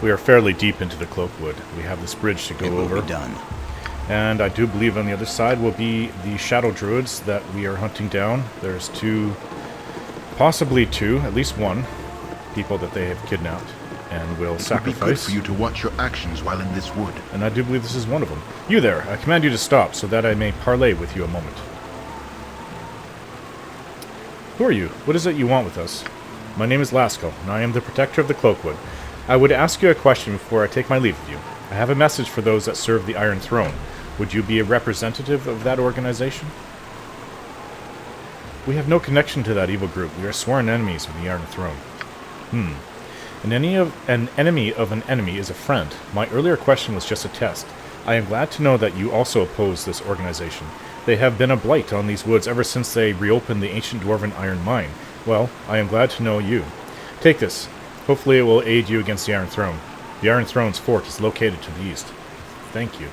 We are fairly deep into the Cloakwood. We have this bridge to go over. It will be done. And I do believe on the other side will be the Shadow Druids that we are hunting down. There's two, possibly two, at least one, people that they have kidnapped and will sacrifice. It would be good for you to watch your actions while in this wood. And I do believe this is one of them. You there, I command you to stop so that I may parley with you a moment. Who are you? What is it you want with us? My name is Lasco, and I am the protector of the Cloakwood. I would ask you a question before I take my leave of you. I have a message for those that serve the Iron Throne. Would you be a representative of that organization? We have no connection to that evil group. We are sworn enemies of the Iron Throne. An enemy of an enemy is a friend. My earlier question was just a test. I am glad to know that you also oppose this organization. They have been a blight on these woods ever since they reopened the ancient dwarven iron mine. Well, I am glad to know you. Take this. Hopefully it will aid you against the Iron Throne. The Iron Throne's fort is located to the east. Thank you.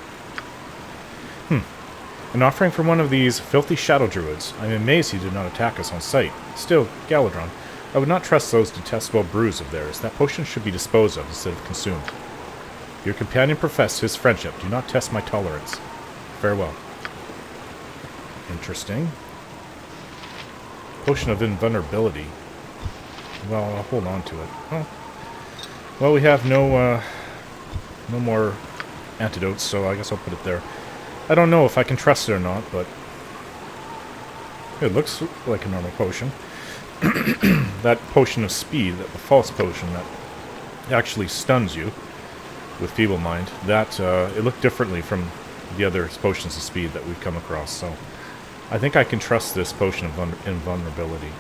An offering from one of these filthy Shadow Druids. I am amazed he did not attack us on sight. Still, Galadron, I would not trust those detestable brews of theirs. That potion should be disposed of instead of consumed. Your companion professed his friendship. Do not test my tolerance. Farewell. Interesting. Potion of invulnerability. Well, I'll hold on to it. Oh. Well, we have no more antidotes, so I guess I'll put it there. I don't know if I can trust it or not, but it looks like a normal potion. That potion of speed, the false potion that actually stuns you with Feeble Mind, that it looked differently from the other potions of speed that we've come across, so I think I can trust this potion of invulnerability.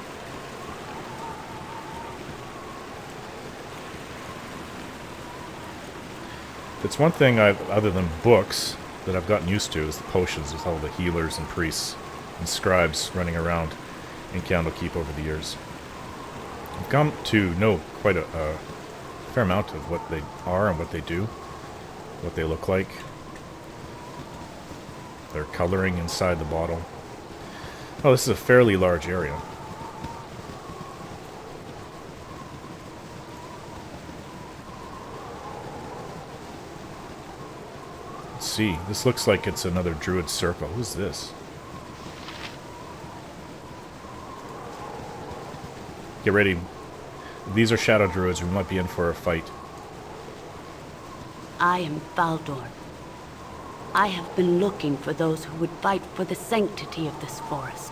It's one thing other than books that I've gotten used to is the potions with all the healers and priests and scribes running around in Candlekeep over the years. I've come to know quite a fair amount of what they are and what they do, what they look like, their coloring inside the bottle. Oh, this is a fairly large area. See, this looks like it's another druid circle. Who's this? Get ready. These are Shadow Druids. We might be in for a fight. I am Baldur. I have been looking for those who would fight for the sanctity of this forest.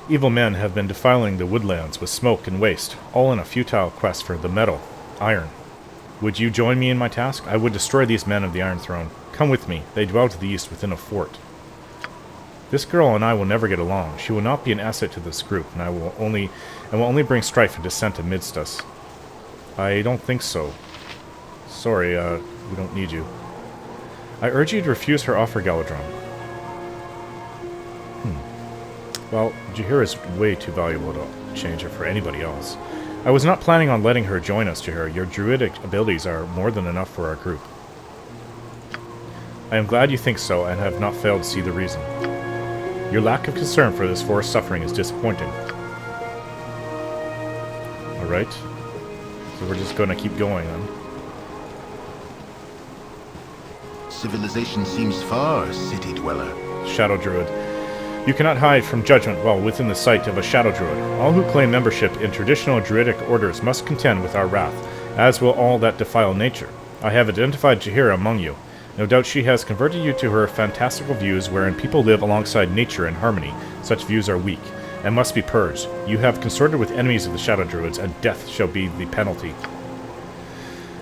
Evil men have been defiling the woodlands with smoke and waste, all in a futile quest for the metal, iron. Would you join me in my task? I would destroy these men of the Iron Throne. Come with me. They dwell to the east within a fort. This girl and I will never get along. She will not be an asset to this group, and will only bring strife and dissent amidst us. I don't think so. Sorry, we don't need you. I urge you to refuse her offer, Galadron. Well, Jaheira is way too valuable to change her for anybody else. I was not planning on letting her join us, Jaheira. Your druidic abilities are more than enough for our group. I am glad you think so, and have not failed to see the reason. Your lack of concern for this forest suffering is disappointing. Alright. So we're just going to keep going, then. Civilization seems far, city dweller. Shadow Druid. You cannot hide from judgment while within the sight of a Shadow Druid. All who claim membership in traditional druidic orders must contend with our wrath, as will all that defile nature. I have identified Jaheira among you. No doubt she has converted you to her fantastical views wherein people live alongside nature in harmony. Such views are weak, and must be purged. You have consorted with enemies of the Shadow Druids, and death shall be the penalty.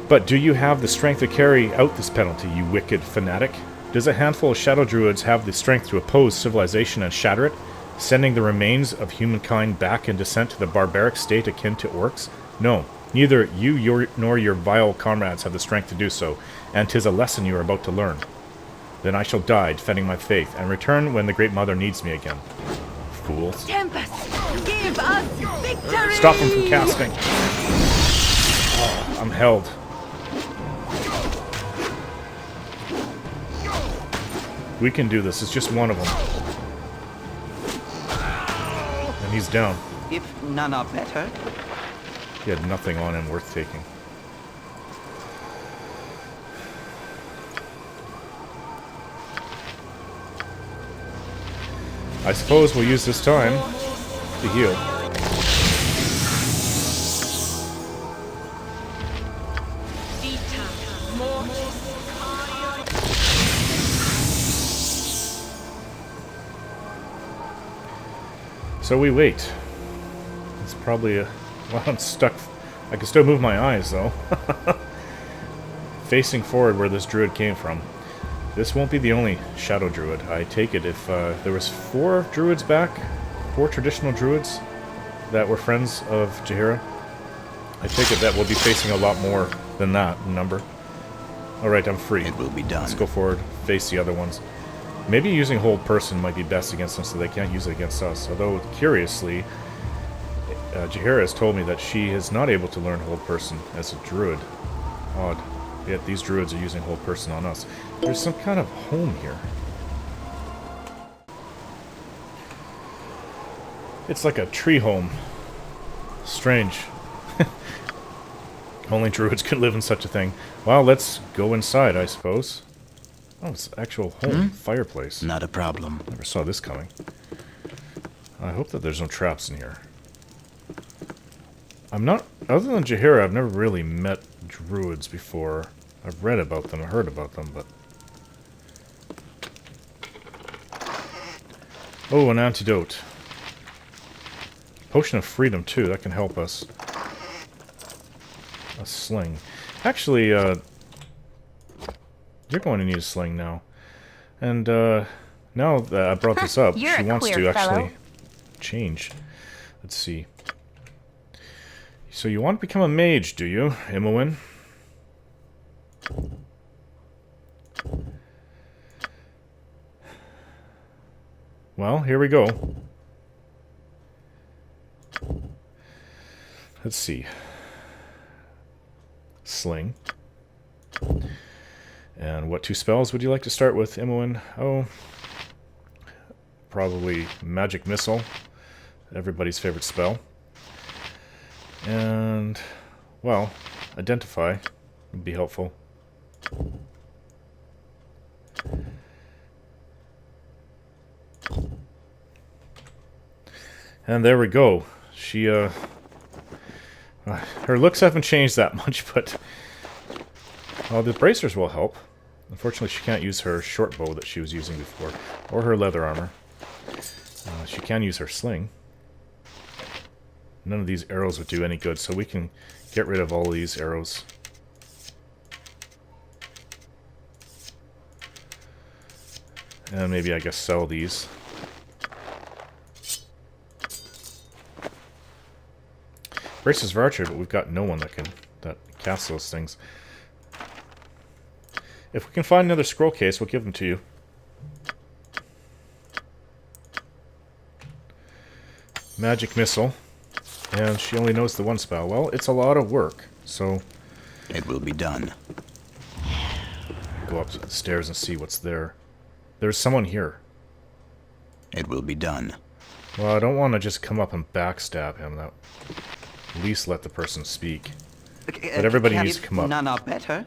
But do you have the strength to carry out this penalty, you wicked fanatic? Does a handful of Shadow Druids have the strength to oppose civilization and shatter it, sending the remains of humankind back in descent to the barbaric state akin to orcs? No, neither you nor your vile comrades have the strength to do so, and 'tis a lesson you are about to learn. Then I shall die defending my faith, and return when the Great Mother needs me again. Fools. Tempest, give us victory! Stop him from casting! Oh, I'm held. We can do this. It's just one of them. And he's down. If none are better. He had nothing on him worth taking. I suppose we'll use this time to heal. So we wait. It's probably a... Well, I'm stuck. I can still move my eyes, though. Facing forward where this druid came from. This won't be the only Shadow Druid. I take it if there was 4 druids back, 4 traditional druids that were friends of Jaheira, I take it that we'll be facing a lot more than that in number. Alright, I'm free. It will be done. Let's go forward, face the other ones. Maybe using hold person might be best against them so they can't use it against us. Although, curiously, Jaheira has told me that she is not able to learn hold person as a druid. Odd. Yet these druids are using hold person on us. There's some kind of home here. It's like a tree home. Strange. Only druids could live in such a thing. Well, let's go inside, I suppose. Oh, it's an actual home. Fireplace. Not a problem. Never saw this coming. I hope that there's no traps in here. I'm not... Other than Jaheira, I've never really met druids before. I've read about them, heard about them, but... Oh, an antidote. Potion of freedom, too. That can help us. A sling. Actually, you're going to need a sling now. And, now that I brought this up, she wants to actually change. Let's see. So you want to become a mage, do you, Imowen? Well, here we go. Let's see. Sling. And what 2 spells would you like to start with, Imowen? Oh, probably Magic Missile. Everybody's favorite spell. And, well, Identify would be helpful. And there we go. She, her looks haven't changed that much, but... Well, the bracers will help. Unfortunately, she can't use her short bow that she was using before. Or her leather armor. She can use her sling. None of these arrows would do any good, so we can get rid of all these arrows. And maybe, I guess, sell these. Braces for Archer, but we've got no one that can cast those things. If we can find another scroll case, we'll give them to you. Magic Missile. And she only knows the 1 spell. Well, it's a lot of work, so... It will be done. Go up the stairs and see what's there. There's someone here. It will be done. Well, I don't want to just come up and backstab him. That at least let the person speak. But everybody needs to come up. None are better.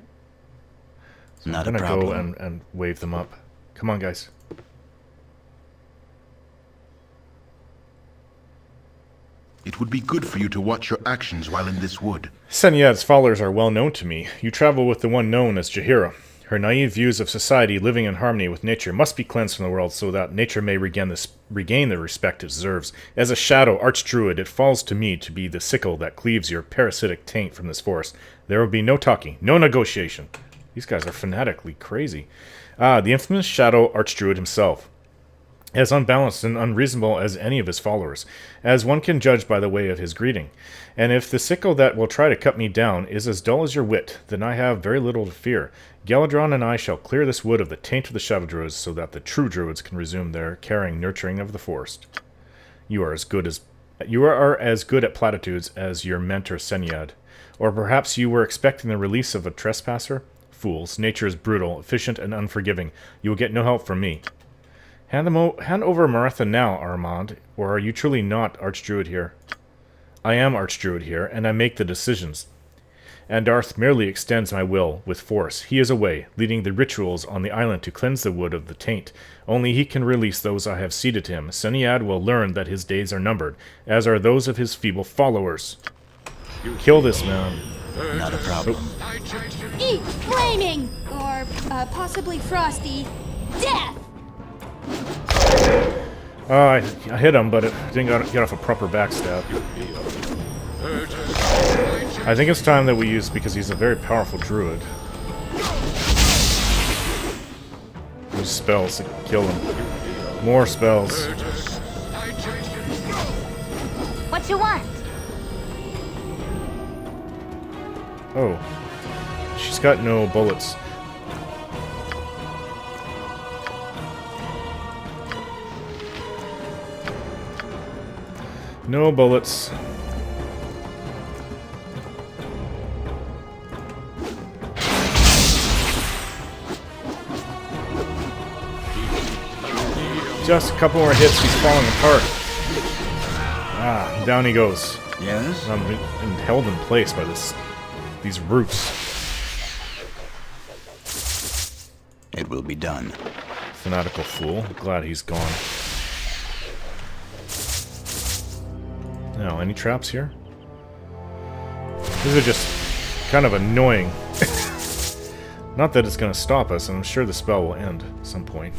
So Not I'm a gonna problem. go and wave them up. Come on, guys. It would be good for you to watch your actions while in this wood. Senyad's followers are well known to me. You travel with the one known as Jaheira. Her naive views of society living in harmony with nature must be cleansed from the world so that nature may regain the respect it deserves. As a shadow Arch Druid, it falls to me to be the sickle that cleaves your parasitic taint from this forest. There will be no talking, no negotiation. These guys are fanatically crazy. The infamous Shadow Arch Druid himself. As unbalanced and unreasonable as any of his followers, as one can judge by the way of his greeting. And if the sickle that will try to cut me down is as dull as your wit, then I have very little to fear. Galadron and I shall clear this wood of the taint of the Shadow Druids so that the true Druids can resume their caring nurturing of the forest. You are as good at platitudes as your mentor Senyad. Or perhaps you were expecting the release of a trespasser? Fools, nature is brutal, efficient, and unforgiving. You will get no help from me. Hand over Maretha now, Armand, or are you truly not Archdruid here? I am Archdruid here, and I make the decisions. Andarth merely extends my will with force. He is away, leading the rituals on the island to cleanse the wood of the taint. Only he can release those I have ceded to him. Seniad will learn that his days are numbered, as are those of his feeble followers. Kill this man. Not a problem. Eat flaming! Or possibly frosty. Death! I hit him, but it didn't get off a proper backstab. I think it's time that we use, because he's a very powerful druid. Use spells to kill him. More spells. What you want? Oh. She's got no bullets. No bullets. Just a couple more hits, he's falling apart. Ah, down he goes. Yes? I'm held in place by these roots. It will be done. Fanatical fool. Glad he's gone. Now, any traps here? These are just kind of annoying. Not that it's going to stop us, and I'm sure the spell will end at some point.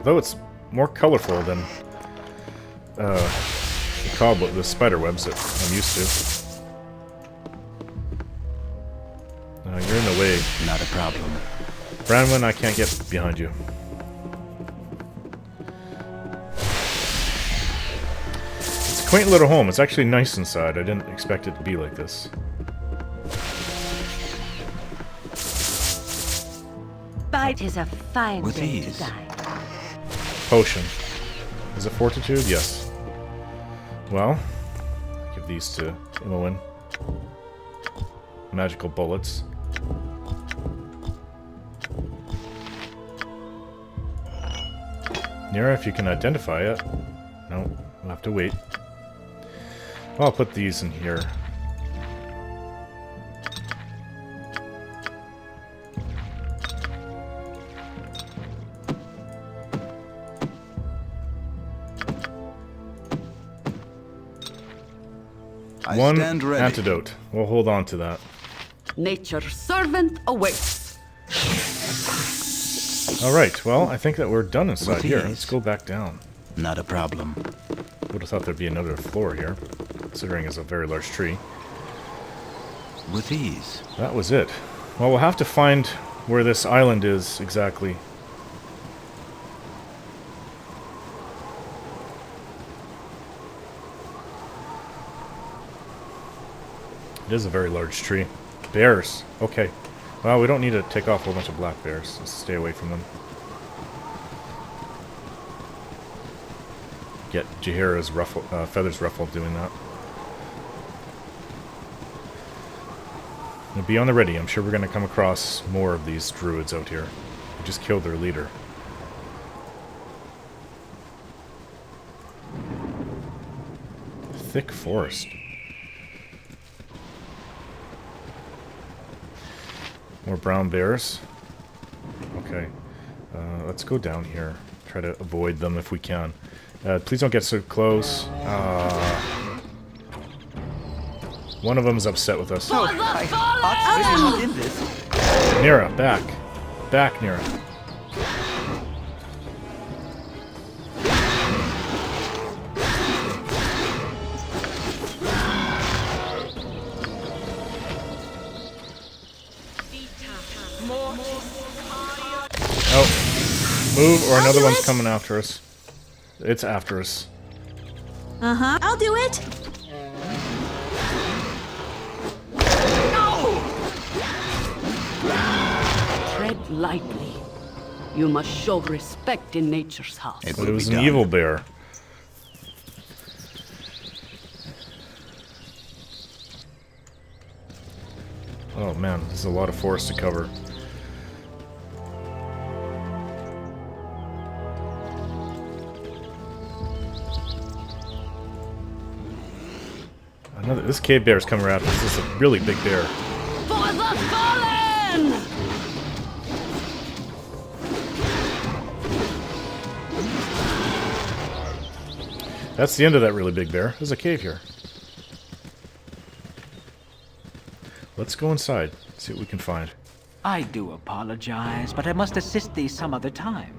Though it's more colorful than the spider webs that I'm used to. You're in the way. Not a problem. Branwen, I can't get behind you. It's a quaint little home. It's actually nice inside. I didn't expect it to be like this. It is a fine With day ease. to die. Potion. Is it fortitude? Yes. Well, give these to Imowen. Magical bullets. Nira, if you can identify it. No, we'll have to wait. Well, I'll put these in here. I One stand ready. antidote. We'll hold on to that. Nature's servant awaits. Alright, well, I think that we're done inside With here. ease. Let's go back down. Not a problem. Would have thought there'd be another floor here, considering it's a very large tree. With ease. That was it. Well, we'll have to find where this island is exactly. It is a very large tree. Bears. Okay. Well, we don't need to take off a whole bunch of black bears. Let's stay away from them. Get Jaheira's feathers ruffled doing that. Now be on the ready. I'm sure we're going to come across more of these druids out here. We just killed their leader. Thick forest. More brown bears. Okay. Let's go down here. Try to avoid them if we can. Please don't get so close. One of them is upset with us. In this. Nira, back. Back, Nira. Oh. Move or another one's coming after us. It's after us. Uh-huh. I'll do it. Tread lightly. You must show respect in nature's house. It But will it was be an done. evil bear. Oh man, there's a lot of forest to cover. This cave bear is coming around. This is a really big bear. For the fallen! That's the end of that really big bear. There's a cave here. Let's go inside, see what we can find. I do apologize, but I must assist thee some other time.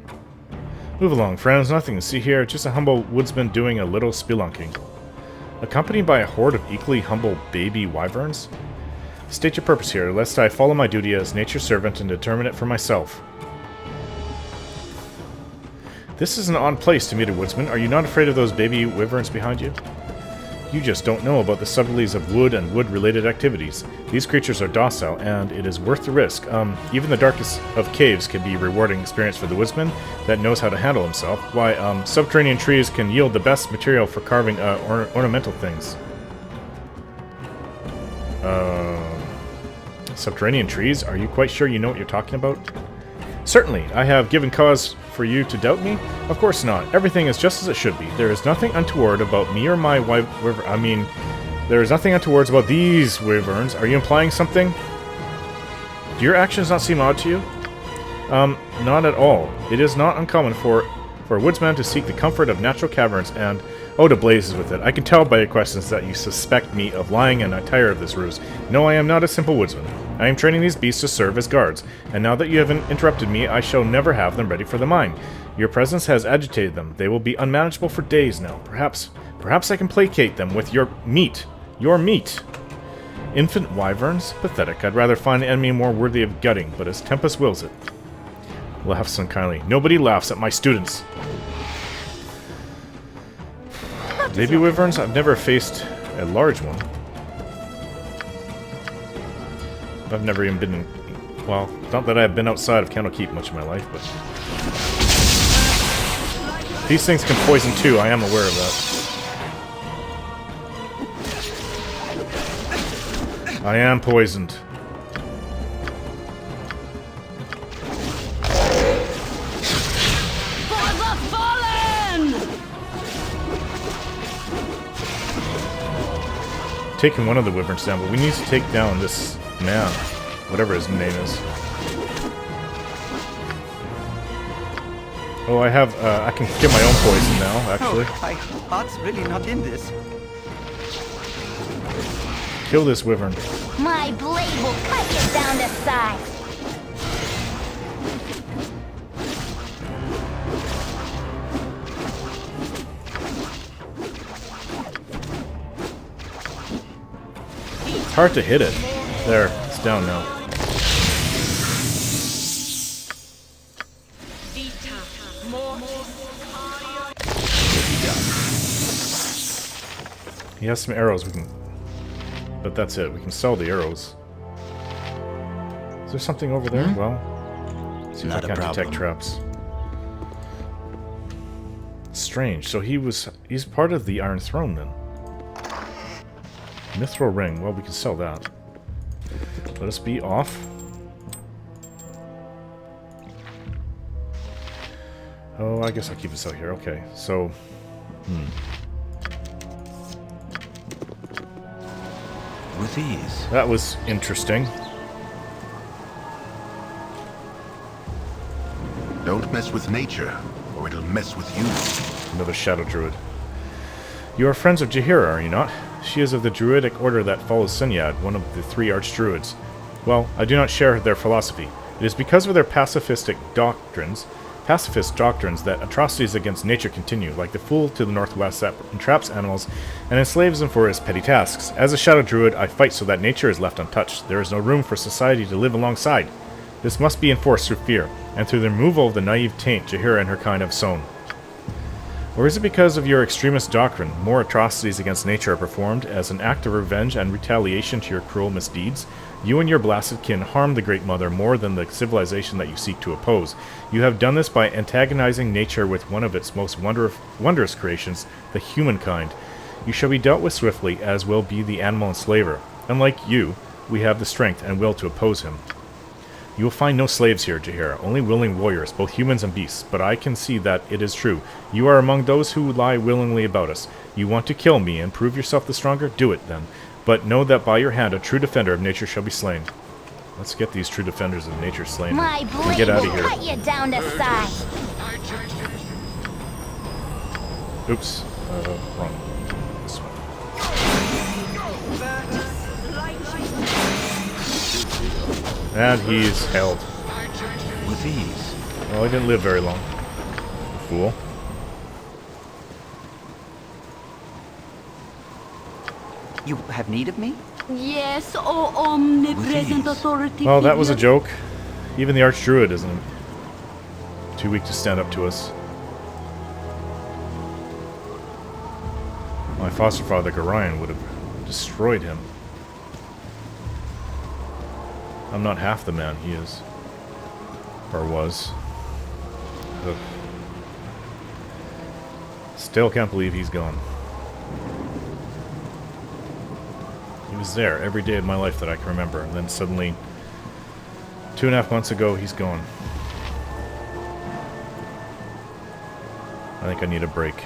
Move along, friends. Nothing to see here. Just a humble woodsman doing a little spelunking. Accompanied by a horde of equally humble baby wyverns? State your purpose here, lest I follow my duty as nature's servant and determine it for myself. This is an odd place to meet a woodsman. Are you not afraid of those baby wyverns behind you? You just don't know about the subtleties of wood and wood-related activities. These creatures are docile, and it is worth the risk. Even the darkest of caves can be a rewarding experience for the woodsman that knows how to handle himself. Why, subterranean trees can yield the best material for carving ornamental things. Subterranean trees? Are you quite sure you know what you're talking about? Certainly, I have given cause for you to doubt me? Of course not. Everything is just as it should be. There is nothing untoward about me or my wyvern. There is nothing untoward about these wyverns. Are you implying something? Do your actions not seem odd to you? Not at all. It is not uncommon for a woodsman to seek the comfort of natural caverns and... Oh, to blazes with it. I can tell by your questions that you suspect me of lying and I tire of this ruse. No, I am not a simple woodsman. I am training these beasts to serve as guards, and now that you have interrupted me, I shall never have them ready for the mine. Your presence has agitated them. They will be unmanageable for days now. Perhaps I can placate them with your meat. Your meat! Infant wyverns? Pathetic. I'd rather find an enemy more worthy of gutting, but as Tempest wills it. Laughs unkindly. Nobody laughs at my students. Baby wyverns? I've never faced a large one. I've never even been in... Well, not that I've been outside of Candlekeep much of my life, but... These things can poison too, I am aware of that. I am poisoned. For the fallen! Taking one of the wyverns down, but we need to take down this man, whatever his name is. Oh, I have, I can get my own poison now, actually. Oh, my heart's really not in this. Kill this wyvern. My blade will cut you down to size. It's hard to hit it. There, it's down now. He has some arrows we can... But that's it. We can sell the arrows. Is there something over there? Well, see if I can't detect traps. Strange. So he's part of the Iron Throne then. Mithril ring. Well, we can sell that. Let us be off. Oh, I guess I'll keep this out here. Okay, so... With ease. That was interesting. Don't mess with nature, or it'll mess with you. Another Shadow Druid. You are friends of Jaheira, are you not? She is of the druidic order that follows Senyad, one of the 3 Arch Druids. Well, I do not share their philosophy. It is because of their pacifist doctrines that atrocities against nature continue, like the fool to the northwest that entraps animals and enslaves them for his petty tasks. As a Shadow Druid, I fight so that nature is left untouched. There is no room for society to live alongside. This must be enforced through fear, and through the removal of the naive taint Jaheira and her kind have sown. Or is it because of your extremist doctrine, more atrocities against nature are performed as an act of revenge and retaliation to your cruel misdeeds? You and your blasted kin harm the Great Mother more than the civilization that you seek to oppose. You have done this by antagonizing nature with one of its most wondrous creations, the humankind. You shall be dealt with swiftly, as will be the animal enslaver. Unlike you, we have the strength and will to oppose him. You will find no slaves here, Jaheira, only willing warriors, both humans and beasts, but I can see that it is true. You are among those who lie willingly about us. You want to kill me and prove yourself the stronger? Do it, then. But know that by your hand a true defender of nature shall be slain. Let's get these true defenders of nature slain My and blade get out will of here. cut you down to size. Oops. Wrong. This one. And he's held. With ease. Well, he didn't live very long. Fool. You have need of me? Yes, O omnipresent Please. authority. Well, that was a figure. joke. Even the Arch Druid isn't too weak to stand up to us. My foster father, Gorion, would have destroyed him. I'm not half the man he is. Or was. Ugh. Still can't believe he's gone. He was there every day of my life that I can remember, and then suddenly, 2.5 months ago, he's gone. I think I need a break.